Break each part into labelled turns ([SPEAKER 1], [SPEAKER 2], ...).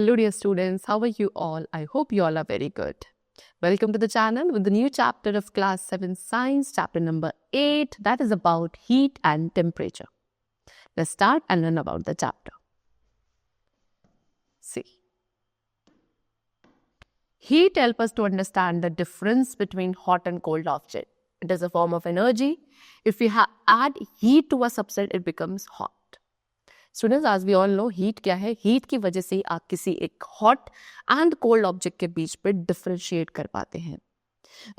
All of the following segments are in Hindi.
[SPEAKER 1] Hello dear students, how are you all? I hope you all are very good. Welcome to the channel with the new chapter of class 7 science, chapter number 8, that is about heat and temperature. Let's start and learn about the chapter. See. Heat helps us to understand the difference between hot and cold object. It is a form of energy. If we add heat to a substance, it becomes hot. Students, as we all know, heat क्या है? Heat की वजह से आप किसी एक hot and cold object के बीच पे differentiate कर पाते हैं.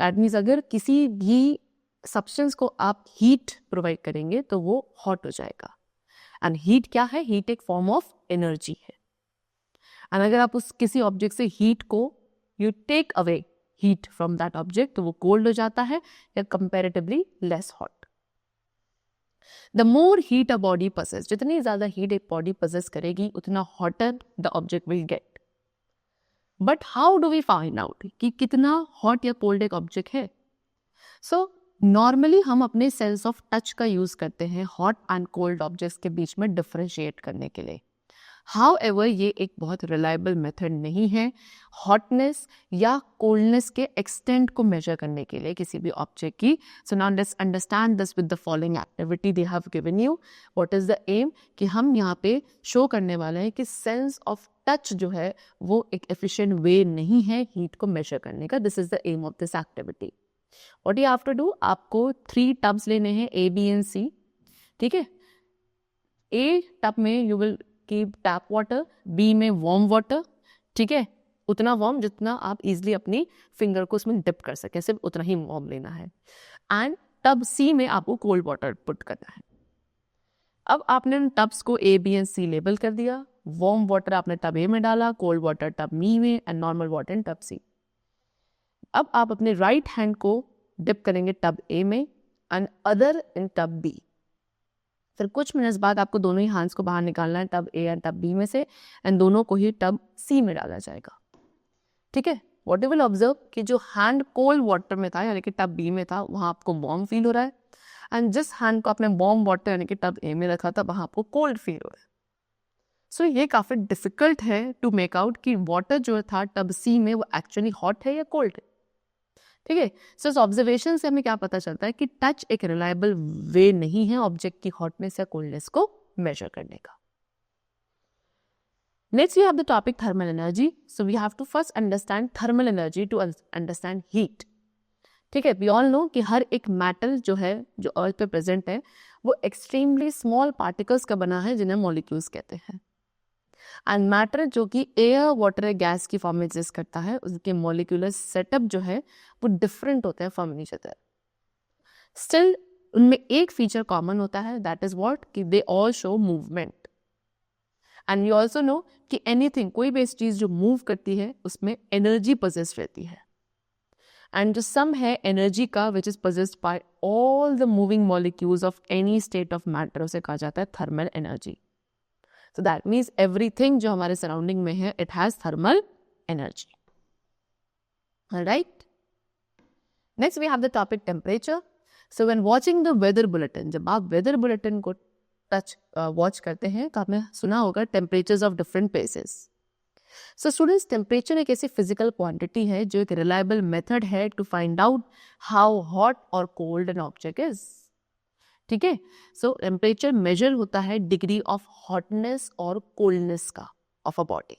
[SPEAKER 1] That means अगर किसी भी substance को आप heat provide करेंगे तो वो hot हो जाएगा. And heat क्या है? Heat एक form of energy है. And अगर आप उस किसी object से heat को you take away heat from that object तो वो cold हो जाता है या comparatively less hot. The more heat a body possesses, जितनी ज़्यादा heat एक body possess करेगी उतना hotter the object will get. But how do we find out कि कितना hot या cold एक object है? So normally हम अपने sense of touch का use करते हैं hot and cold objects के बीच में differentiate करने के लिए. However, ये एक बहुत reliable method नहीं है hotness या coldness के extent को measure करने के लिए किसी भी object की. So now let's understand this with the following activity they have given you. What is the aim? कि हम यहाँ पे show करने वाले हैं कि sense of touch जो है वो एक efficient way नहीं है heat को measure करने का. This is the aim of this activity. What you have to do? आपको 3 tubs लेने हैं A, B and C. ठीक है? A tub में you will keep tap water, B में warm water, ठीक है? उतना warm जितना आप easily अपनी finger को उसमें dip कर सकें, सिर्फ उतना ही warm लेना है. And tub C में आपको cold water put करना है. अब आपने tubs को A, B and C label कर दिया. Warm water आपने tub A में डाला, cold water tub B में and normal water in tub C. अब आप अपने right hand को dip करेंगे tub A में and other in tub B. फिर कुछ मिनट्स बाद आपको दोनों ही हैंड्स को बाहर निकालना है tub A and tub B में से एंड दोनों को ही टब सी में डाला जाएगा. ठीक है? व्हाट यू विल ऑब्जर्व कि जो हैंड कोल्ड वाटर में था यानी कि टब बी में था वहाँ आपको वार्म फील हो रहा है एंड जिस हैंड को आपने वार्म वाटर यानी कि टब ए में रखा था वहाँ आपको कोल्ड फील हो रहा है. सो ये काफ़ी डिफिकल्ट है टू मेक आउट कि वाटर जो था टब सी में वो एक्चुअली हॉट है या कोल्ड है. ठीक है? सो इस ऑब्जर्वेशन से हमें क्या पता चलता है कि टच एक रिलायबल वे नहीं है ऑब्जेक्ट की हॉटनेस या कोल्डनेस को मेजर करने का. Next we have the topic thermal energy. So we have to first understand thermal energy to understand heat. ठीक है? वी ऑल नो कि हर एक मेटल जो है जो अर्थ पे प्रेजेंट है वो एक्सट्रीमली स्मॉल पार्टिकल्स का बना है जिन्हें मॉलिक्यूल्स कहते हैं. एंड मैटर जो कि एयर वाटर गैस की फॉर्म में एग्जिस्ट करता है उसके मॉलिक्यूलर सेटअप जो है वो डिफरेंट होते हैं फ्रॉम ईच अदर. स्टिल उनमें एक फीचर कॉमन होता है दैट इज व्हाट कि they all show movement. And you also know कि एनीथिंग कोई भी चीज जो मूव करती है उसमें एनर्जी पोजेस रहती है एंड जो सम है एनर्जी का which is possessed by all the moving molecules of any state of matter उसे कहा जाता है thermal energy. So that means everything जो हमारे surrounding में है, it has thermal energy. Alright? Next we have the topic temperature. So when watching the weather bulletin, जब आप weather bulletin को watch करते हैं तो आपने सुना होगा temperatures of different places. So students, temperature एक ऐसी physical quantity है जो एक reliable method है to find out how hot or cold an object is. ठीक है? सो टेम्परेचर मेजर होता है डिग्री ऑफ हॉटनेस और कोल्डनेस का of a body.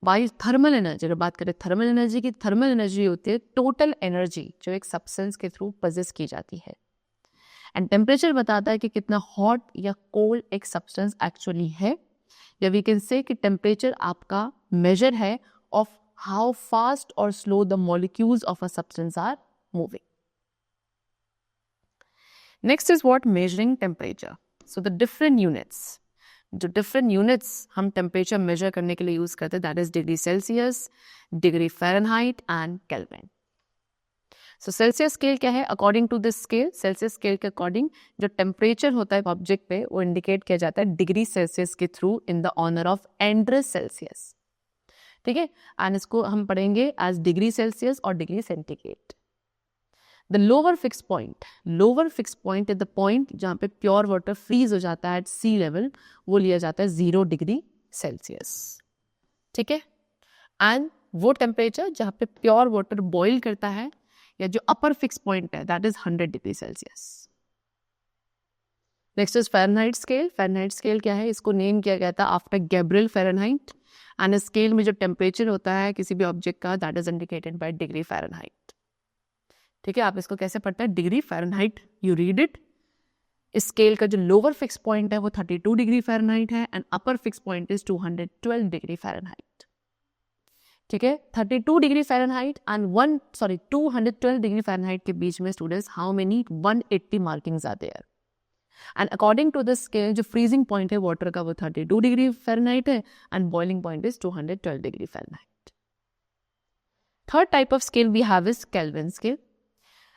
[SPEAKER 1] While thermal energy अगर बात करें थर्मल एनर्जी की, थर्मल एनर्जी होती है टोटल एनर्जी जो एक सब्सटेंस के थ्रू पोजेस की जाती है. एंड टेम्परेचर बताता है कि कितना हॉट या कोल्ड एक सब्सटेंस एक्चुअली है. या वी कैन से कि टेम्परेचर आपका मेजर है ऑफ हाउ फास्ट और slow the molecules of a substance are moving. Next is what measuring temperature. So the different units, जो different units हम temperature measure करने के लिए use करते हैं that is degree Celsius, degree Fahrenheit and Kelvin. So Celsius scale क्या है? According to this scale, Celsius scale के according जो temperature होता है object पे वो indicate किया जाता है degree Celsius के through in the honor of Andreas Celsius. ठीक है? And इसको हम पढ़ेंगे as degree Celsius और degree centigrade. The lower fixed point is the point जहाँ पे प्योर वाटर फ्रीज हो जाता है at sea level, वो लिया जाता है 0 डिग्री सेल्सियस. ठीक है, एंड वो टेम्परेचर जहाँ पे प्योर वाटर बॉईल करता है या जो अपर फिक्स पॉइंट है that is 100 degree Celsius. Next is Fahrenheit scale. Fahrenheit scale क्या है, इसको नेम किया गया था after Gabriel Fahrenheit, and scale में जो टेम्परेचर होता है किसी भी ऑब्जेक्ट का that is indicated by degree Fahrenheit. ठीक है, आप इसको कैसे पढ़ते हैं, degree Fahrenheit, you read it. इस स्केल का जो लोअर फिक्स पॉइंट है वो 32 डिग्री फ़ारेनहाइट है and upper fix point is 212 degree Fahrenheit. ठीक है, 32 degree Fahrenheit and 212 degree Fahrenheit के बीच में students how many 180 markings are there, and according to the scale जो फ्रीजिंग पॉइंट है वाटर का वो 32 डिग्री फ़ारेनहाइट है and boiling point is 212 degree Fahrenheit. Third type of scale we have is Kelvin scale,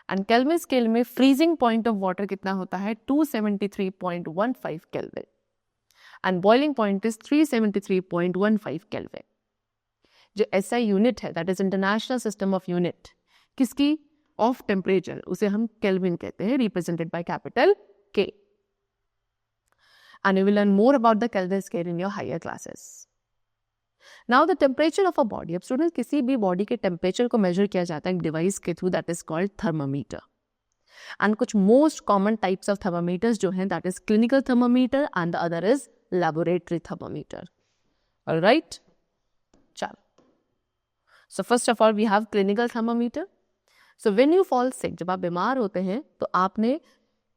[SPEAKER 1] and Kelvin scale में फ्रीजिंग पॉइंट ऑफ वाटर कितना होता है 273.15 kelvin and boiling point is 373.15 kelvin. जो SI यूनिट है that is international system of unit किसकी, ऑफ टेम्परेचर, उसे हम केल्विन कहते हैं, represented by capital K, and you will learn more about the Kelvin scale in your higher classes. Now the temperature of a body, अब स्टूडेंट किसी भी बॉडी के टेम्परेचर को मेजर किया जाता है एक डिवाइस के through that is called thermometer, and कुछ most common types of thermometers जो हैं that is clinical thermometer and the other is laboratory thermometer. Alright, चलो, so first of all we have clinical thermometer. So when you fall sick, जब आप बीमार होते हैं तो आपने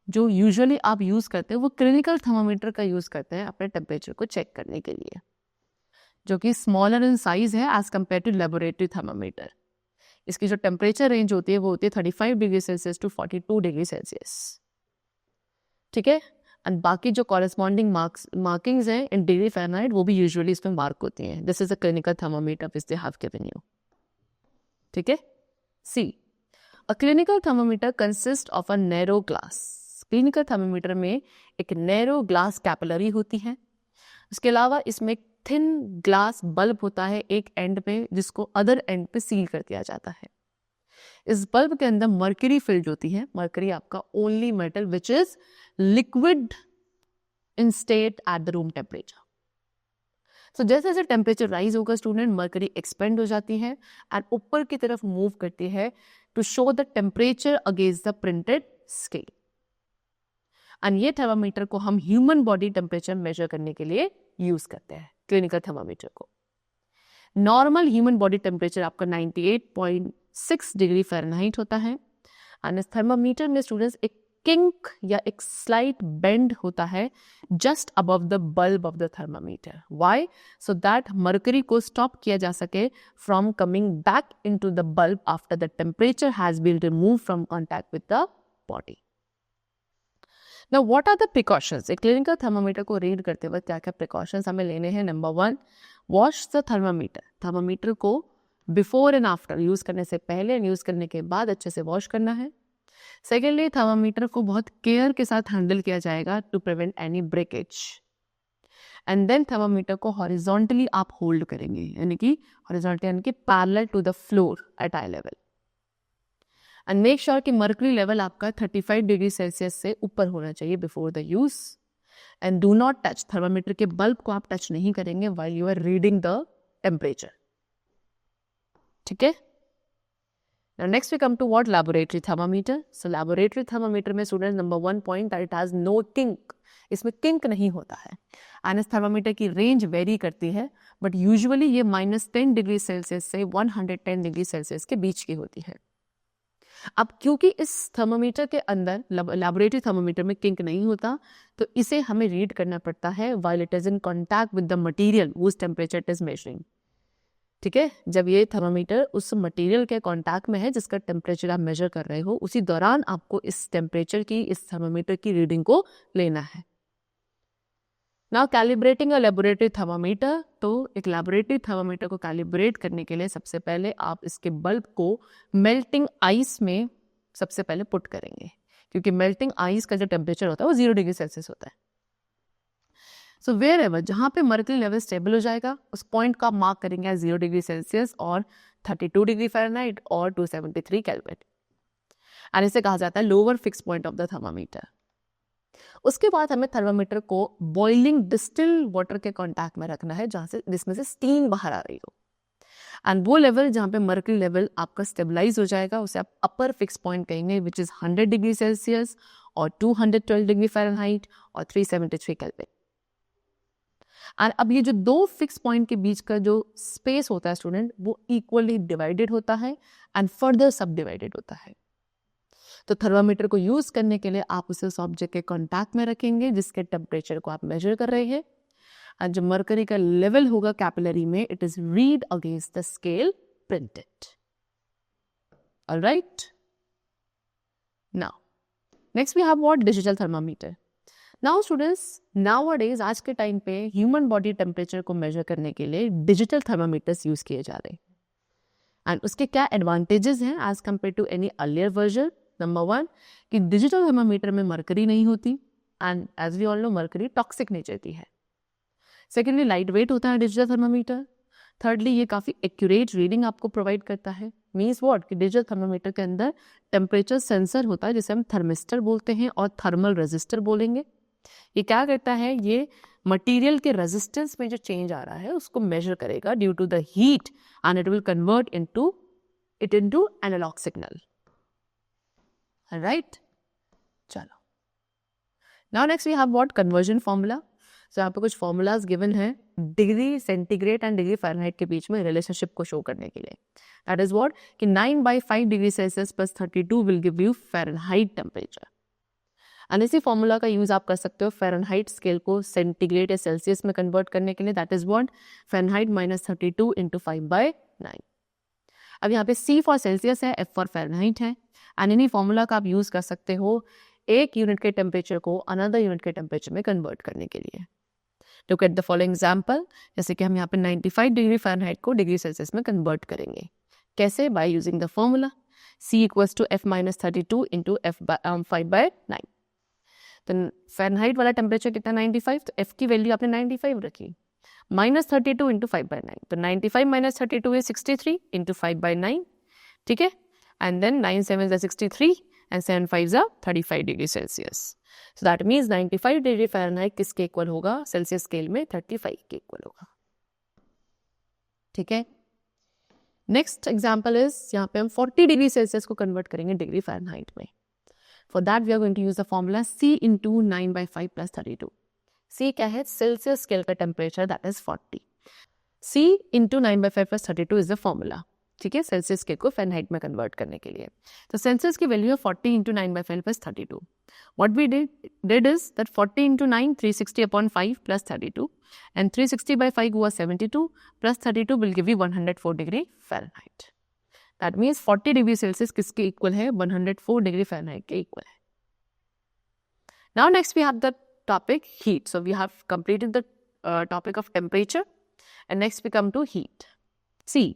[SPEAKER 1] जो यूजुअली आप यूज करते हैं वो क्लिनिकल थर्मामीटर का यूज करते हैं अपने टेम्परेचर को चेक करने के लिए, जो कि स्मॉलर इन साइज है as compare to laboratory thermometer. इसकी जो टेम्परेचर रेंज होती है वो होती है 35 degree Celsius to 42 degree Celsius. ठीक है, एंड बाकी जो कॉरेस्पॉन्डिंग मार्किंग्स हैं इन डिग्री फ़ारेनहाइट वो भी यूजुअली इसमें मार्क होती हैं। This is a clinical thermometer which they have given you. ठीक है, see a clinical thermometer consist of a narrow glass. Clinical thermometer में एक नैरो ग्लास कैपिलरी होती है, उसके अलावा इसमें एक थिन ग्लास बल्ब होता है एक एंड पे जिसको अदर एंड पे सील कर दिया जाता है। इस बल्ब के अंदर मर्करी फिल्ड होती है। मर्करी आपका only metal which is liquid in state at the room temperature. So जैसे जैसे टेम्परेचर राइज होगा स्टूडेंट मर्करी एक्सपेंड हो जाती है एंड ऊपर की तरफ मूव करती है to show the temperature against the printed scale. And ये थर्मामीटर को हम ह्यूमन बॉडी टेम्परेचर मेजर करने के लिए यूज करते हैं, क्लिनिकल थर्मामीटर को। नॉर्मल ह्यूमन बॉडी टेम्परेचर आपका 98.6 डिग्री फ़ारेनहाइट होता है एंड इस थर्मामीटर में स्टूडेंट्स एक किंक या एक स्लाइट बेंड होता है just above the bulb of the thermometer. Why? So that mercury को स्टॉप किया जा सके from coming back into the bulb after the temperature has been remove from contact with the body. Now, what are the precautions? एक क्लिनिकल थर्मामीटर को रीड करते वक्त क्या क्या प्रिकॉशंस हमें लेने हैं? Number 1, wash the thermometer. Thermometer को बिफोर एंड आफ्टर यूज करने से पहले एंड यूज करने के बाद अच्छे से वॉश करना है। सेकेंडली, थर्मामीटर को बहुत केयर के साथ हैंडल किया जाएगा to prevent any breakage. And then thermometer को हॉरिजॉन्टली आप होल्ड करेंगे, यानी कि हॉरिजॉन्टली यानी कि parallel to the floor at eye level, and make sure कि मर्करी लेवल आपका 35 डिग्री सेल्सियस से ऊपर होना चाहिए before the use. And do not touch, thermometer के बल्ब को आप टच नहीं करेंगे while you are reading the temperature. ठीक है, now next we come to what, laboratory thermometer. So laboratory thermometer में student number 1 point that it has no kink, इसमें किंक नहीं होता है। एंड इस थर्मामीटर की रेंज वेरी करती है बट यूजुअली ये -10 डिग्री सेल्सियस से 110 डिग्री सेल्सियस के बीच की होती है। अब क्योंकि इस थर्मामीटर के अंदर लैबोरेटरी थर्मामीटर में किंक नहीं होता तो इसे हमें रीड करना पड़ता है while it is in contact with the material whose temperature it is measuring. ठीक है, जब ये थर्मामीटर उस मटेरियल के कॉन्टैक्ट में है जिसका टेम्परेचर आप मेजर कर रहे हो उसी दौरान आपको इस टेम्परेचर की, इस थर्मामीटर की रीडिंग को लेना है। Now calibrating a laboratory thermometer, तो एक लेबोरेटरी थर्मामीटर को कैलिब्रेट करने के लिए सबसे पहले आप इसके बल्ब को मेल्टिंग आइस में सबसे पहले पुट करेंगे, क्योंकि मेल्टिंग आइस का जो टेम्परेचर होता है वो 0 डिग्री सेल्सियस होता है। सो वेयर एवर जहाँ पे मर्करी लेवल स्टेबल हो जाएगा उस पॉइंट को आप मार्क करेंगे एज 0 डिग्री सेल्सियस और 32 डिग्री फ़ारेनहाइट और 273 केल्विन, एंड इसे कहा जाता है lower fix point of the thermometer. उसके बाद हमें थर्मामीटर को बॉइलिंग डिस्टिल वाटर के कांटेक्ट में रखना है, जहाँ से जिसमें से स्टीम बाहर आ रही हो, एंड वो लेवल जहाँ पे मर्क्यूरी लेवल आपका स्टेबलाइज हो जाएगा उसे आप अपर फिक्स पॉइंट कहेंगे, विच इज 100 डिग्री सेल्सियस और 212 डिग्री फ़ारेनहाइट और 373 केल्विन। एंड अब ये जो दो फिक्स पॉइंट के बीच का जो स्पेस होता है स्टूडेंट, वो इक्वली डिवाइडेड होता है एंड फर्दर सब डिवाइडेड होता है। तो थर्मामीटर को यूज करने के लिए आप उसे उस ऑब्जेक्ट के कांटेक्ट में रखेंगे जिसके टेम्परेचर को आप मेजर कर रहे हैं, और जो मर्करी का लेवल होगा कैपिलरी में, it is read against the scale printed. Alright, now next we have what, digital thermometer. Now students, nowadays आज के टाइम पे ह्यूमन बॉडी टेम्परेचर को मेजर करने के लिए डिजिटल थर्मामीटर्स यूज किए जा रहे हैं, एंड उसके क्या एडवांटेजेस हैं as compare to any earlier version. Number 1 कि डिजिटल थर्मामीटर में मर्करी नहीं होती, and as we all know mercury toxic nature की है। सेकेंडली, लाइट वेट होता है डिजिटल थर्मामीटर। थर्डली, ये काफ़ी एक्यूरेट रीडिंग आपको प्रोवाइड करता है। मीन्स व्हाट कि डिजिटल थर्मामीटर के अंदर टेम्परेचर सेंसर होता है जिसे हम थर्मिस्टर बोलते हैं और थर्मल रेजिस्टर बोलेंगे। ये क्या करता है, ये मटेरियल के रेजिस्टेंस में जो चेंज आ रहा है उसको मेजर करेगा due to the heat, and it will convert into analogue signal. Right, चलो now next we have what, conversion formula. So यहाँ पे कुछ फॉर्मूलाज गिवन है degree centigrade and degree Fahrenheit के बीच में रिलेशनशिप को शो करने के लिए। दैट इज व्हाट कि 9/5 degree Celsius plus 32 will give you Fahrenheit temperature. And इसी फॉर्मूला का यूज आप कर सकते हो फ़ारेनहाइट स्केल को सेंटीग्रेड या सेल्सियस में कन्वर्ट करने के लिए। That is what, Fahrenheit minus 32 into 5/9। अब यहाँ पे C फॉर सेल्सियस है, F फॉर फ़ारेनहाइट है, एंड इन्हीं फॉर्मूला का आप यूज कर सकते हो एक यूनिट के टेम्परेचर को अनदर यूनिट के टेम्परेचर में कन्वर्ट करने के लिए। Look at the following example, जैसे कि हम यहाँ पे 95 डिग्री फ़ारेनहाइट को डिग्री सेल्सियस में कन्वर्ट करेंगे। कैसे? By using the formula C equals to F minus 32 into 5/9। तो फ़ारेनहाइट वाला टेम्परेचर कितना 95, तो F की वैल्यू आपने 95 रखी, माइनस 32 इंटू 5/9, तो 95 माइनस 32 इज 63 इंटू 5/9, ठीक है, and then 9 7 63 and 7 5 35 degree Celsius. So that means 95 degree Fahrenheit किसके इक्वल होगा, सेल्सियस स्केल में 35 के इक्वल होगा। ठीक है, नेक्स्ट एग्जाम्पल इज यहाँ पे हम 40 डिग्री सेल्सियस को कन्वर्ट करेंगे डिग्री फ़ारेनहाइट में। For that we are going to use the formula C into 9/5 plus 32। C क्या है, सेल्सियस स्केल का temperature, that is 40। C into 9/5 plus 32 is the formula, ठीक है, सेल्सियस स्केल को फ़ारेनहाइट में कन्वर्ट करने के लिए। तो सेल्सियस की वैल्यू है 40 into 9/5 plus 32। What we did is that 40 into 9, 360 upon 5 plus 32, and 360 by 5 was 72 plus 32 will give you 104 degree Fahrenheit. That means 40 degree Celsius किसके equal है, 104 degree Fahrenheit के equal है। Now next we have the topic heat. So we have completed the topic of temperature, and next we come to heat. See,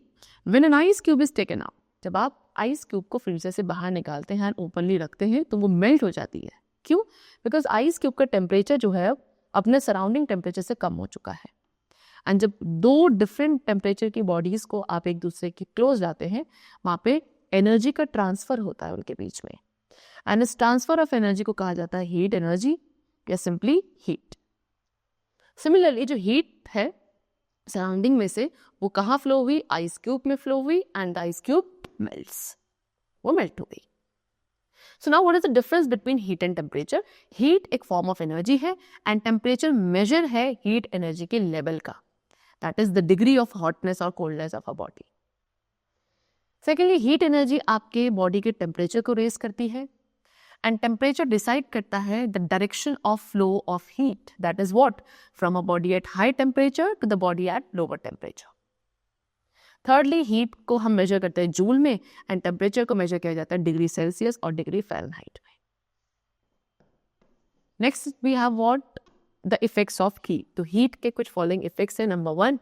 [SPEAKER 1] when an ice cube is taken out, जब आप आइस क्यूब को फ्रीजर से बाहर निकालते हैं, ओपनली रखते हैं, तो वो मेल्ट हो जाती है। क्यों? बिकॉज आइस क्यूब का टेम्परेचर जो है अपने सराउंडिंग टेम्परेचर से कम हो चुका है। एंड जब दो डिफरेंट टेम्परेचर की बॉडीज को आप एक दूसरे के क्लोज जाते हैं, वहाँ पे एनर्जी का ट्रांसफर होता है उनके बीच में, एंड इस ट्रांसफर ऑफ एनर्जी को कहा जाता है हीट एनर्जी या सिंपली हीट। सिमिलरली जो हीट है सराउंडिंग में से वो कहाँ फ्लो हुई, आइस क्यूब में फ्लो हुई, एंड आइस क्यूब melts, वो मेल्ट हो गई। So now what is the difference between heat and temperature? Heat एक form of energy है and temperature measure है heat energy के level का, that is the degree of hotness or coldness of a body. Secondly, heat energy आपके body के temperature को raise करती है, and temperature decide करता है the direction of flow of heat, that is what, from a body at high temperature to the body at lower temperature. Thirdly, heat को हम मेजर करते हैं जूल में, एंड टेम्परेचर को मेजर किया जाता है डिग्री सेल्सियस और डिग्री फ़ारेनहाइट में। Next we have what, the effects of heat. तो हीट के कुछ फॉलोइंग इफेक्ट्स हैं। नंबर 1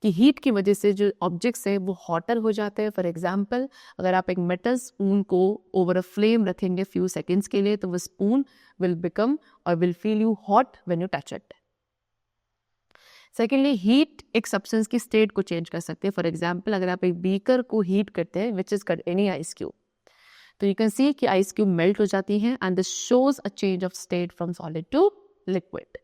[SPEAKER 1] कि हीट की वजह से जो ऑब्जेक्ट्स हैं वो हॉटर हो जाते हैं। फॉर एग्जांपल, अगर आप एक मेटल स्पून को ओवर अ फ्लेम रखेंगे फ्यू सेकेंड्स के लिए, तो वो स्पून विल बिकम और will feel you hot when you touch it. Secondly, heat एक सब्सटेंस की स्टेट को चेंज कर सकते हैं। फॉर एग्जाम्पल, अगर आप एक बीकर को हीट करते हैं, which is any ice cube, तो यू कैन सी कि आइस क्यूब मेल्ट हो जाती हैं and this shows a change of state from solid to liquid.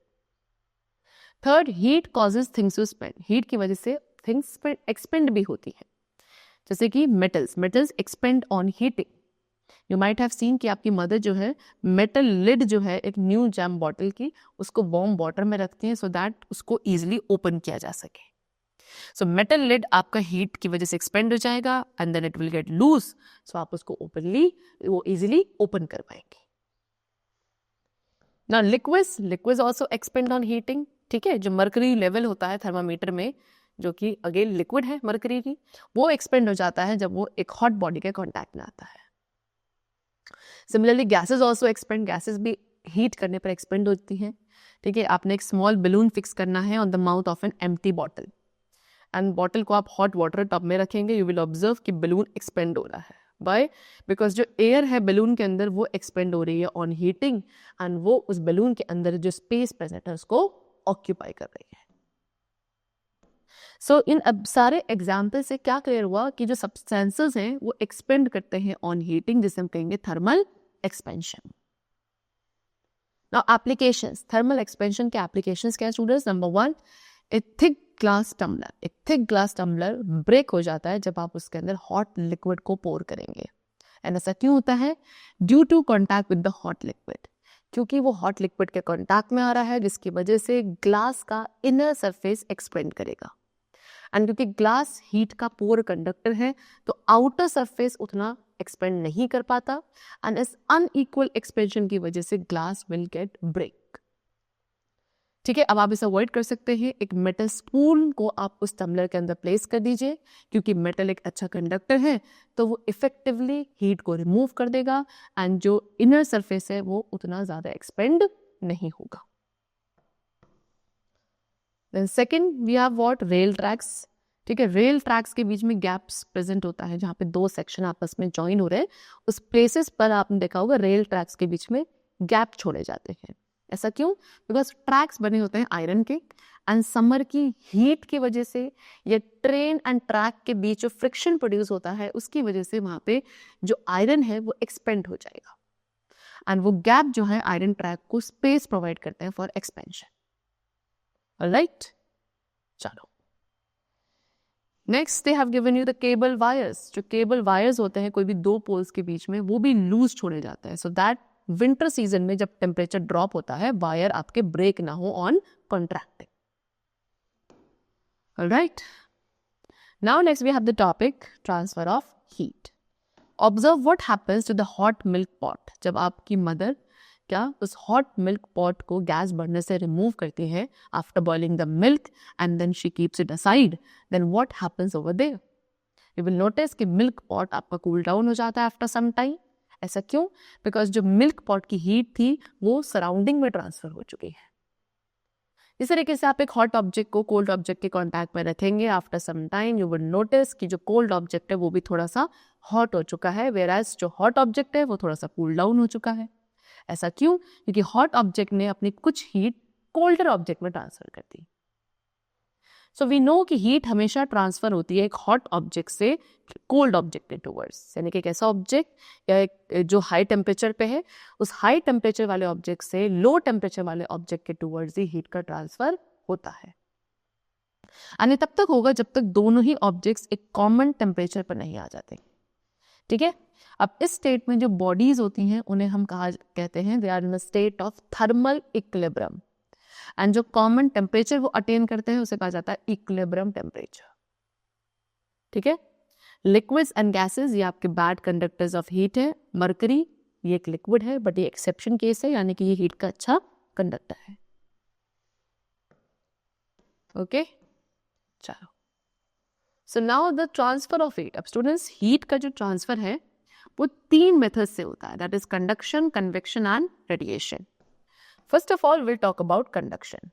[SPEAKER 1] Third, heat causes things to expand. Heat की वजह से थिंग्स एक्सपेंड भी होती है, जैसे कि metals expand on heating. You might have seen कि आपकी मदर जो है मेटल लिड जो है एक न्यू जैम बॉटल की, उसको वार्म वाटर में रखती हैं सो दैट उसको इजीली ओपन किया जा सके. सो मेटल लिड आपका हीट की वजह से एक्सपेंड हो जाएगा and then it will get loose, so आप उसको वो इजीली ओपन कर पाएंगे. ना liquids also expand on heating. ठीक है, जो मर्करी लेवल होता है थर्मामीटर में, जो कि अगेन लिक्विड है मर्करी की, वो एक्सपेंड हो जाता है जब वो एक हॉट बॉडी के कांटेक्ट में आता है. Similarly gases also expand. Gases भी हीट करने पर एक्सपेंड होती हैं. ठीक है, आपने एक स्मॉल बलून फिक्स करना है on the mouth of an empty bottle and bottle को आप हॉट वाटर टब में रखेंगे. यू विल ऑब्जर्व कि बलून एक्सपेंड हो रहा है. बाय बिकॉज जो एयर है बलून के अंदर वो एक्सपेंड हो रही है ऑन हीटिंग एंड वो उस बलून के अंदर जो स्पेस प्रेजेंट है उसको ऑक्यूपाई कर रही है. सो इन अब सारे एग्जाम्पल से क्या क्लियर हुआ कि जो सब्सटेंसेस हैं वो एक्सपेंड करते हैं ऑन हीटिंग, जिसे हम कहेंगे thermal expansion. Now applications. Thermal expansion के एप्लीकेशंस क्या है स्टूडेंट्स? नंबर 1, एक थिक ग्लास टम्बलर ब्रेक हो जाता है जब आप उसके अंदर हॉट लिक्विड को पोर करेंगे. एंड ऐसा क्यों होता है? Due to contact with the hot liquid. क्योंकि वो हॉट लिक्विड के कॉन्टैक्ट में आ रहा है, जिसकी वजह से ग्लास का इनर सरफेस एक्सपेंड करेगा. एंड क्योंकि ग्लास हीट का पोर कंडक्टर है तो आउटर सरफेस उतना एक्सपेंड नहीं कर पाता एंड इस अनइक्वल एक्सपेंशन की वजह से ग्लास विल गेट ब्रेक. ठीक है, अब आप इसे अवॉइड कर सकते हैं. एक मेटल स्पून को आप उस टम्बलर के अंदर प्लेस कर दीजिए, क्योंकि मेटल एक अच्छा कंडक्टर है तो वो इफेक्टिवली हीट को रिमूव कर देगा एंड जो इनर सरफेस है वो उतना ज्यादा एक्सपेंड नहीं होगा. Then second we have what? Rail tracks. ठीक है, रेल ट्रैक्स के बीच में गैप्स प्रेजेंट होता है, जहाँ पे दो सेक्शन आपस में ज्वाइन हो रहे हैं. उस प्लेसेस पर आपने देखा होगा रेल ट्रैक्स के बीच में गैप छोड़े जाते हैं. ऐसा क्यों? बिकॉज ट्रैक्स बने होते हैं आयरन के एंड समर की हीट की वजह से या ट्रेन एंड ट्रैक के बीच जो फ्रिक्शन प्रोड्यूस होता है उसकी वजह से वहां पे जो आयरन है वो एक्सपेंड हो जाएगा एंड वो गैप जो है आयरन ट्रैक को स्पेस प्रोवाइड करते हैं फॉर एक्सपेंशन. ऑलराइट, चलो next they have given you the cable wires. जो केबल वायर्स होते हैं कोई भी दो पोल्स के बीच में, वो भी लूज छोड़े जाते हैं सो दैट विंटर सीजन में जब टेम्परेचर ड्रॉप होता है वायर आपके ब्रेक ना हो on contracting. Alright, now next we have the topic transfer of heat. Observe what happens to the hot milk pot. जब आपकी मदर क्या उस हॉट मिल्क पॉट को गैस बर्नर से रिमूव करती है after boiling the milk and then she keeps it aside, then what happens over there? You will notice कि मिल्क पॉट आपका कूल डाउन हो जाता है आफ्टर सम टाइम. ऐसा क्यों? बिकॉज जो मिल्क पॉट की हीट थी वो सराउंडिंग में ट्रांसफर हो चुकी है. इस तरीके से आप एक हॉट ऑब्जेक्ट को कोल्ड ऑब्जेक्ट के कांटेक्ट में रखेंगे. After some time you will notice कि जो कोल्ड ऑब्जेक्ट है वो भी थोड़ा सा हॉट हो चुका है, वेयरएज जो हॉट ऑब्जेक्ट है वो थोड़ा सा कूल डाउन हो चुका है. ऐसा क्यों? क्योंकि हॉट ऑब्जेक्ट ने अपनी कुछ हीट कोल्डर ऑब्जेक्ट में ट्रांसफर कर दी. सो वी नो कि हीट हमेशा ट्रांसफर होती है एक हॉट ऑब्जेक्ट से कोल्ड ऑब्जेक्ट के टूवर्ड्स. यानी कि एक ऐसा ऑब्जेक्ट या एक जो हाई टेम्परेचर पे है उस हाई टेम्परेचर वाले ऑब्जेक्ट से लो टेम्परेचर वाले ऑब्जेक्ट के टूवर्ड्स ही हीट का ट्रांसफर होता है. और तब तक होगा जब तक दोनों ही ऑब्जेक्ट्स एक कॉमन टेम्परेचर पर नहीं आ जाते. ठीक है, अब इस स्टेट में जो बॉडीज होती हैं उन्हें हम कहते हैं they are in a state of thermal equilibrium and जो कॉमन टेम्परेचर वो अटेन करते हैं उसे कहा जाता है इक्विलिब्रियम टेम्परेचर. ठीक है, लिक्विड्स एंड गैसेस ये आपके बैड कंडक्टर्स ऑफ हीट है. मर्करी ये एक लिक्विड है बट ये एक्सेप्शन केस है, यानी कि ये हीट का अच्छा कंडक्टर है. ओके, चलो so now the transfer of heat. अब स्टूडेंट्स हीट का जो ट्रांसफर है वो 3 मेथड से होता है, that is conduction, convection and radiation. First of all, we'll talk about conduction.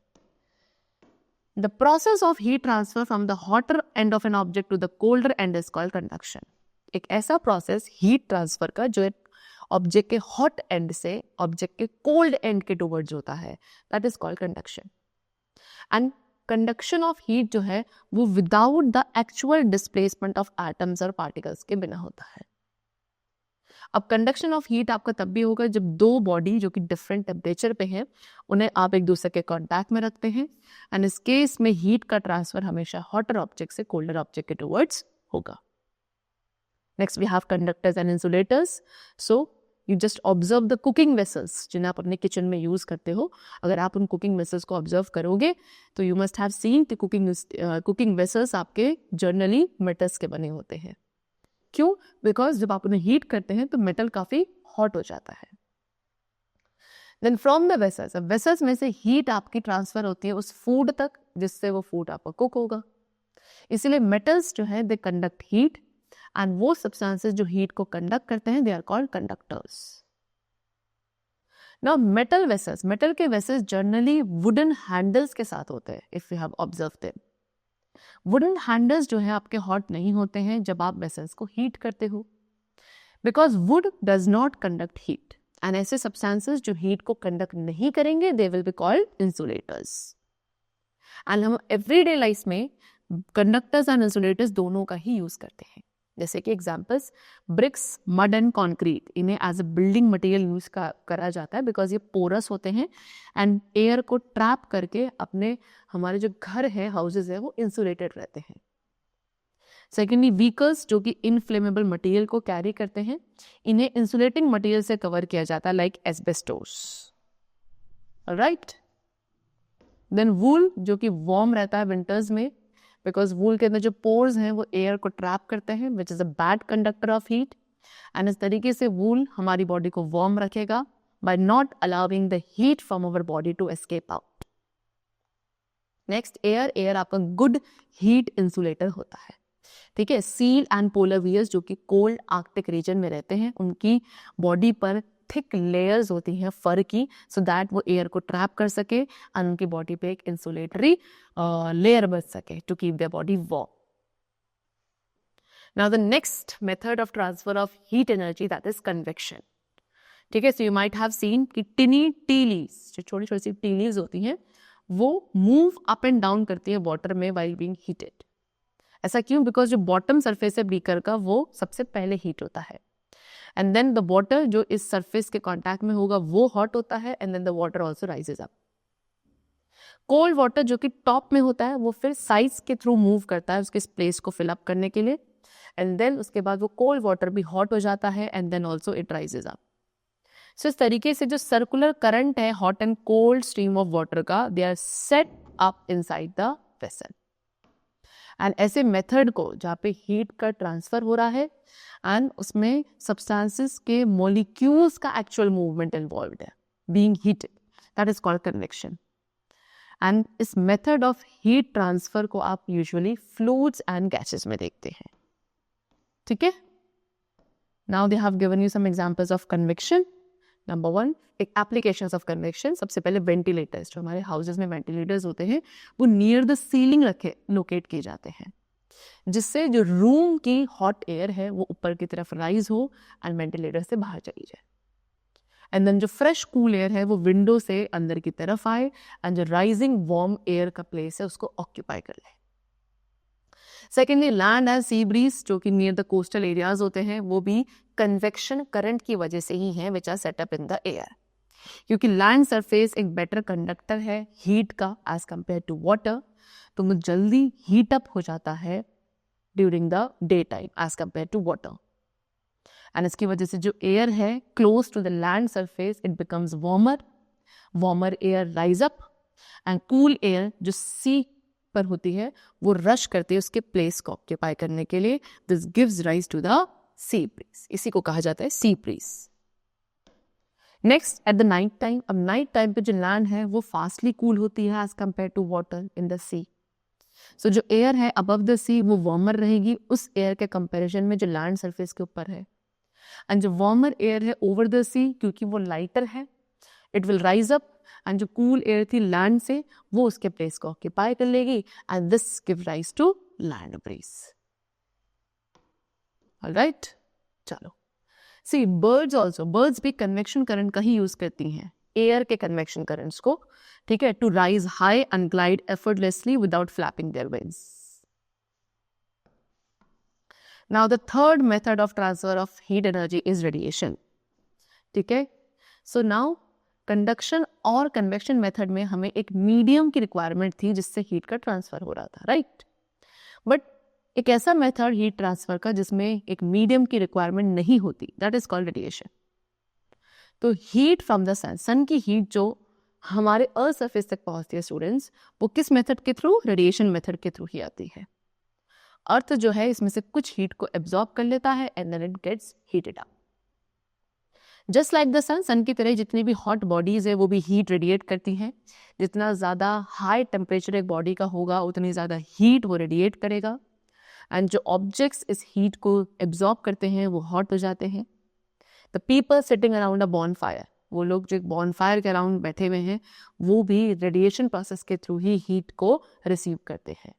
[SPEAKER 1] The process of heat transfer from the hotter end of an object to the colder end is called conduction. एक ऐसा process heat transfer का जो एक ऑब्जेक्ट के हॉट एंड से ऑब्जेक्ट के कोल्ड एंड के टुवर्ड्स होता है, that is called conduction. And conduction of heat जो है वो without the actual displacement of atoms और particles के बिना होता है. अब कंडक्शन ऑफ हीट आपका तब भी होगा जब दो बॉडी जो कि डिफरेंट टेम्परेचर पे हैं उन्हें आप एक दूसरे के कांटेक्ट में रखते हैं, एंड इस केस में हीट का ट्रांसफर हमेशा हॉटर ऑब्जेक्ट से कोल्डर ऑब्जेक्ट के टुवर्ड्स होगा. Next we have conductors and insulators. So you just observe the cooking vessels जिन्हें आप अपने किचन में यूज करते हो. अगर आप उन कुकिंग वेसल्स को ऑब्जर्व करोगे तो यू मस्ट हैव सीन कि कुकिंग वेसल्स आपके जनरली मेटल्स के बने होते हैं. क्यों? बिकॉज जब आप उन्हें हीट करते हैं तो मेटल काफी हॉट हो जाता है. देन फ्रॉम द वेसल्स में से हीट आपकी ट्रांसफर होती है उस फूड तक जिससे वो फूड आपका कुक होगा. इसीलिए मेटल्स जो है दे कंडक्ट हीट, एंड वो सब्सटेंसेस जो हीट को कंडक्ट करते हैं they are called conductors. Now metal के वेसल्स जनरली वुडन हैंडल्स के साथ होते हैं. If you have observe them, wooden handles जो है आपके हॉट नहीं होते हैं जब आप वेसल्स को हीट करते हो, because wood does not conduct heat, and ऐसे सब्सटेंसेस जो हीट को कंडक्ट नहीं करेंगे they will be called insulators. And हम एवरीडे लाइफ में कंडक्टर्स एंड इंसुलेटर्स दोनों का ही यूज करते हैं. जैसे कि examples, bricks, mud and concrete, इन्हें as a building material use करा जाता है बिकॉज ये पोरस होते हैं एंड एयर को ट्रैप करके अपने हमारे जो घर है, हाउसेज है, वो इंसुलेटेड रहते हैं. सेकेंडली, व्हीकल्स जो कि इनफ्लेमेबल मटेरियल को कैरी करते हैं, इन्हें इंसुलेटिंग मटेरियल से कवर किया जाता है लाइक एस्बेस्टोस. राइट. देन वूल जो कि वार्म रहता है विंटर्स में, बिकॉज वूल के अंदर जो पोर्स हैं वो एयर को ट्रैप करते हैं, which is a bad conductor of heat. And इस तरीके से वूल हमारी बॉडी को वार्म रखेगा by not allowing the heat from our body to escape out. Next, air आपका गुड हीट इंसुलेटर होता है. ठीक है. सील एंड पोलर बियर्स जो कि कोल्ड आर्कटिक रीजन में रहते हैं, उनकी बॉडी पर थिक लेयर्स होती हैं फर की, सो दैट वो एयर को ट्रैप कर सके एंड उनकी बॉडी पे एक इंसुलेटरी लेयर बच सके to keep their body warm. Now the next method of transfer of heat energy that is convection. ठीक है. So you might have seen कि टिनी टी लीव्स, जो छोटी छोटी सी टी लीव्स होती हैं, वो मूव अप एंड डाउन करती है वाटर में व्हाइल बीइंग हीटेड. ऐसा क्यों? बिकॉज जो बॉटम सरफेस है बीकर का वो सबसे पहले हीट होता है, एंड देन द वाटर जो इस सरफेस के कांटेक्ट में होगा वो हॉट होता है, and then the water also rises up. Cold water जो कि टॉप में होता है वो फिर साइड्स के थ्रू मूव करता है उसके प्लेस को फिल अप करने के लिए, एंड देन उसके बाद वो कोल्ड वाटर भी हॉट हो जाता है, and then also it rises up. So इस तरीके से जो सर्कुलर करंट है hot and cold stream of water का, they are set up inside the vessel. And ऐसे मेथड को जहाँ पे हीट का ट्रांसफर हो रहा है एंड उसमें सब्सटेंसेस के मॉलिक्यूल्स का एक्चुअल मूवमेंट इन्वॉल्व्ड है being heated, that is called convection. And इस मेथड ऑफ हीट ट्रांसफर को आप यूजुअली फ्लूइड्स एंड गैसेस में देखते हैं. ठीक है. Now they have given you some examples of convection. Number 1, एक एप्लीकेशंस ऑफ कन्वेक्शन. सबसे पहले वेंटिलेटर्स, जो हमारे हाउसेज में वेंटिलेटर्स होते हैं वो नियर द सीलिंग लोकेट किए जाते हैं, जिससे जो रूम की हॉट एयर है वो ऊपर की तरफ राइज हो एंड वेंटिलेटर से बाहर चली जाए, एंड देन जो फ्रेश कूल एयर है वो विंडो से अंदर की तरफ आए एंड जो राइजिंग वार्म एयर का प्लेस है उसको ऑक्यूपाई कर ले. Secondly, land and sea breeze जो कि नियर द कोस्टल एरियाज होते हैं वो भी कन्वेक्शन करंट की वजह से ही हैं which are set up in the air, क्योंकि लैंड सरफेस एक बेटर कंडक्टर है हीट का एज कंपेयर टू वाटर, तो वो जल्दी हीट अप हो जाता है during the day time as compare to water. And इसकी वजह से जो एयर है close to the land surface it becomes warmer air rise up, and cool air जो सी पर होती है वो रश करती है उसके प्लेस को ऑक्यूपाई करने के लिए. This gives rise to the sea breeze. इसी को कहा जाता है sea breeze. Next, at the night time. अब नाइट टाइम पे जो लैंड है वो फास्टली कूल होती है as compare to water in the sea. So जो एयर है अबव द सी वो वार्मर रहेगी उस एयर के कंपैरिजन में जो लैंड सरफेस के ऊपर है, एंड जो वार्मर एयर है ओवर द सी क्योंकि वो लाइटर है it will rise up, and जो कूल एयर थी लैंड से वो उसके प्लेस को ऑक्यूपाई कर लेगी, and this give rise to land breeze. Alright. चलो, सी बर्ड्स भी कन्वेक्शन करंट का ही यूज करती हैं, एयर के कन्वेक्शन करंट्स को. ठीक है. To rise high and glide effortlessly without flapping their wings. Now the third method of transfer of heat energy is radiation. ठीक है. सो नाउ कंडक्शन और कन्वेक्शन मेथड में हमें एक मीडियम की रिक्वायरमेंट थी जिससे हीट का ट्रांसफर हो रहा था, राइट. बट एक ऐसा मेथड हीट ट्रांसफर का जिसमें एक मीडियम की रिक्वायरमेंट नहीं होती, दैट इज कॉल्ड रेडिएशन. तो heat from the sun, sun की हीट जो हमारे अर्थ सरफेस तक पहुंचती है स्टूडेंट्स, वो किस मेथड के थ्रू? रेडिएशन मेथड के थ्रू ही आती है. अर्थ जो है इसमें से कुछ हीट को एब्जॉर्ब कर लेता है and then it gets heated up. Just like the sun, sun की तरह जितनी भी हॉट बॉडीज है वो भी हीट रेडिएट करती हैं. जितना ज़्यादा हाई टेम्परेचर एक बॉडी का होगा उतनी ज़्यादा हीट वो रेडिएट करेगा. एंड जो ऑब्जेक्ट्स इस हीट को एब्जॉर्ब करते हैं वो हॉट हो जाते हैं. The people sitting around a bonfire, वो लोग जो बॉन फायर के अराउंड बैठे हुए हैं वो भी रेडिएशन प्रोसेस के थ्रू ही हीट को रिसीव करते हैं.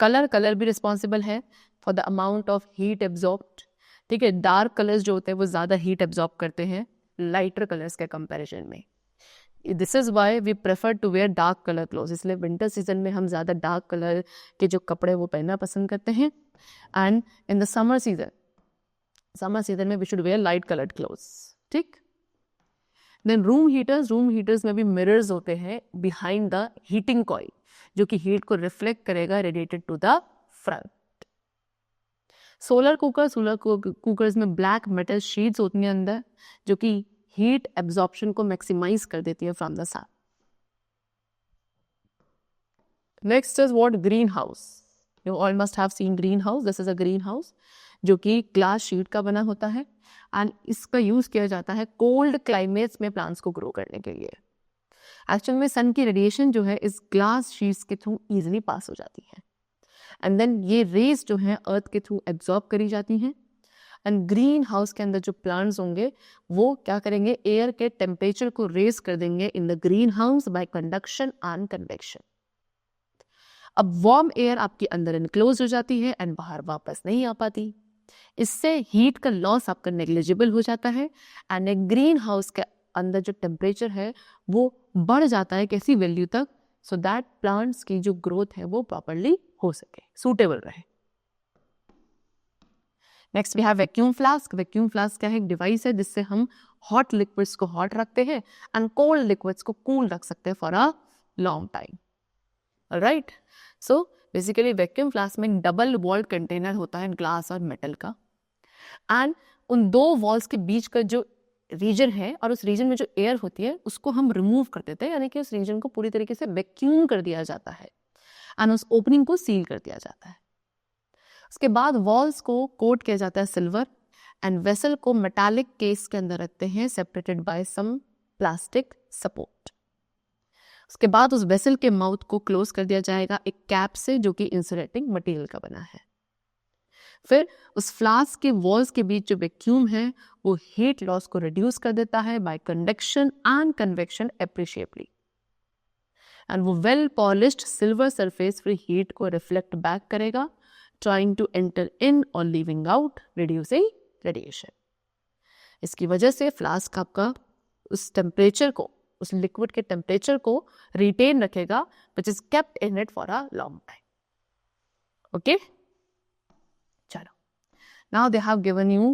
[SPEAKER 1] कलर भी रिस्पॉन्सिबल है for the amount of heat absorbed. ठीक है. डार्क कलर्स जो होते हैं वो ज़्यादा हीट एब्जॉर्ब करते हैं लाइटर कलर्स के कंपैरिजन में. This is why we prefer to wear dark colour cloth. इसलिए विंटर सीजन में हम ज़्यादा डार्क कलर के जो कपड़े वो पहनना पसंद करते हैं. And in the summer season में we should wear light coloured clothes. ठीक. देन रूम हीटर्स में भी मिरर्स होते हैं बिहाइंड द हीटिंग कॉइल जो कि हीट को रिफ्लेक्ट करेगा radiated to the front. Solar cookers में ब्लैक मेटल शीट्स होती हैं अंदर जो कि हीट एब्जॉर्प्शन को मैक्सिमाइज कर देती है from the sun. Next is what? Green house. You all must have seen green house. This is a green house जो कि ग्लास शीट का बना होता है एंड इसका यूज किया जाता है कोल्ड क्लाइमेट्स में प्लांट्स को ग्रो करने के लिए. एक्चुअल में सन की रेडिएशन जो है इस ग्लास शीट्स के थ्रू इजीली पास हो जाती है एंड देन ये रेज जो है अर्थ के थ्रू एब्जॉर्ब करी जाती हैं. एंड ग्रीन हाउस के अंदर जो प्लांट्स होंगे वो क्या करेंगे? एयर के टेम्परेचर को रेज कर देंगे in the green house by conduction and convection. अब वार्म एयर आपके अंदर इनक्लोज हो जाती है एंड बाहर वापस नहीं आ पाती. इससे हीट का लॉस आपका नेग्लिजिबल हो जाता है एंड एक ग्रीन हाउस के अंदर जो टेम्परेचर है वो बढ़ जाता है कैसी वैल्यू तक? सो दैट प्लांट्स की जो ग्रोथ है वो प्रॉपरली हो सके, सूटेबल रहे. Next we have vacuum flask. Vacuum flask क्या है? एक डिवाइस है जिससे हम हॉट लिक्विड्स को हॉट रखते हैं एंड कोल्ड लिक्विड्स को कूल रख सकते हैं for a long time. Right. So basically vacuum flask में डबल वॉल्ड कंटेनर होता है ग्लास और मेटल का एंड उन दो वॉल्स के बीच का जो रीजन है और उस रीजन में जो एयर होती है उसको हम रिमूव कर देते हैं, यानी कि उस रीजन को पूरी तरीके से वैक्यूम कर दिया जाता है एंड उस ओपनिंग को सील कर दिया जाता है. उसके बाद वॉल्स को कोट किया जाता है सिल्वर एंड वेसल को मेटालिक केस के अंदर रखते हैं separated by some plastic support. उसके बाद उस वेसल के माउथ को क्लोज कर दिया जाएगा एक कैप से जो कि इंसुलेटिंग मटेरियल का बना है. फिर उस फ्लास्क के वॉल्स के बीच जो वैक्यूम है वो हीट लॉस को रिड्यूस कर देता है by conduction and convection appreciably and वो वेल पॉलिश्ड सिल्वर सरफेस फिर हीट को रिफ्लेक्ट बैक करेगा ट्राइंग टू एंटर इन और लीविंग आउट रिड्यूसिंग रेडिएशन. इसकी वजह से फ्लास्क आपका उस टेम्परेचर को, उस लिक्विड के टेम्परेचर को रिटेन रखेगा which is kept in it for a long time. Okay. चलो, now they have given you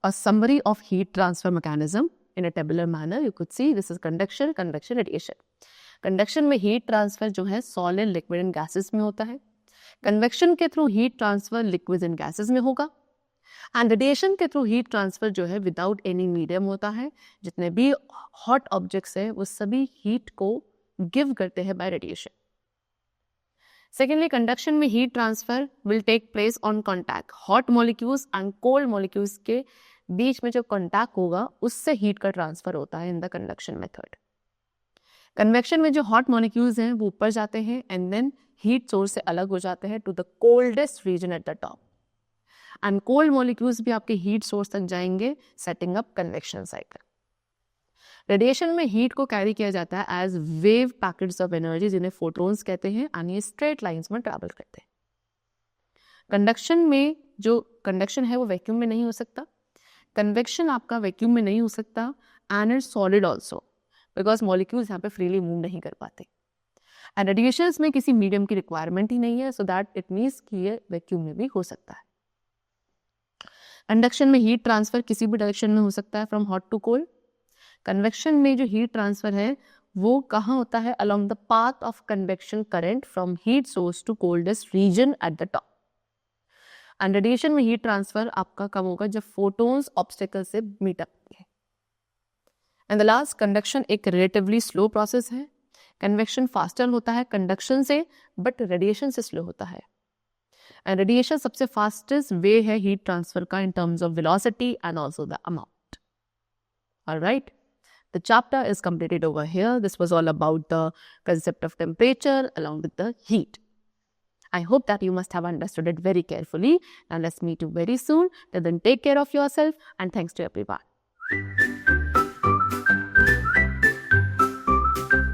[SPEAKER 1] a summary of heat transfer mechanism in a tabular manner. You could see this is conduction, radiation. Conduction में हीट ट्रांसफर जो है सॉलिड, लिक्विड एंड गैसेस में होता है. कन्वेक्शन के through heat transfer liquid and gases में होगा एंड रेडिएशन के थ्रू हीट ट्रांसफर जो है विदाउट एनी मीडियम होता है. जितने भी हॉट ऑब्जेक्ट्स है वो सभी हीट को गिव करते हैं बाय रेडिएशन. Secondly, conduction में heat transfer will take place on contact. Hot molecules and cold molecules के बीच में जो contact होगा उससे heat का transfer होता है in the conduction method. Convection में जो hot molecules हैं वो ऊपर जाते हैं and then heat source से अलग हो जाते हैं to the coldest region at the top. And cold molecules भी आपके heat source तक जाएंगे setting up convection cycle. Radiation में हीट को कैरी किया जाता है as wave packets of energy जिन्हें फोटोन्स कहते हैं एंड ये स्ट्रेट लाइंस में ट्रैवल करते हैं. कंडक्शन में जो कंडक्शन है वो वैक्यूम में नहीं हो सकता. कन्वेक्शन आपका वैक्यूम में नहीं हो सकता and it's solid also because molecules यहाँ पे फ्रीली मूव नहीं कर पाते. एंड रेडिएशंस में किसी मीडियम की रिक्वायरमेंट ही नहीं है सो दैट इट मीन्स कि ये वैक्यूम में भी हो सकता है. इंडक्शन में हीट ट्रांसफर किसी भी डायरेक्शन में हो सकता है, from hot to cold. Convection में जो हीट ट्रांसफर है वो कहाँ होता है? Along the path of convection current from heat source to coldest region at the top. And radiation में हीट ट्रांसफर आपका कब होगा? जब फोटोन्स ऑब्स्टेकल से मीट अप होंगे. एंड द लास्ट, कंडक्शन एक रिलेटिवली स्लो प्रोसेस है. कन्वेक्शन फास्टर होता है कंडक्शन से, बट रेडिएशन से स्लो होता है. एंड रेडिएशन सबसे फास्टेस्ट वे है हीट ट्रांसफर का, in terms of velocity and also the amount. Alright, the chapter is completed over here. This was all about the concept of temperature along with the heat. I hope that you must have understood it very carefully. Now let's meet you very soon. Till then, take care of yourself and thanks to everyone.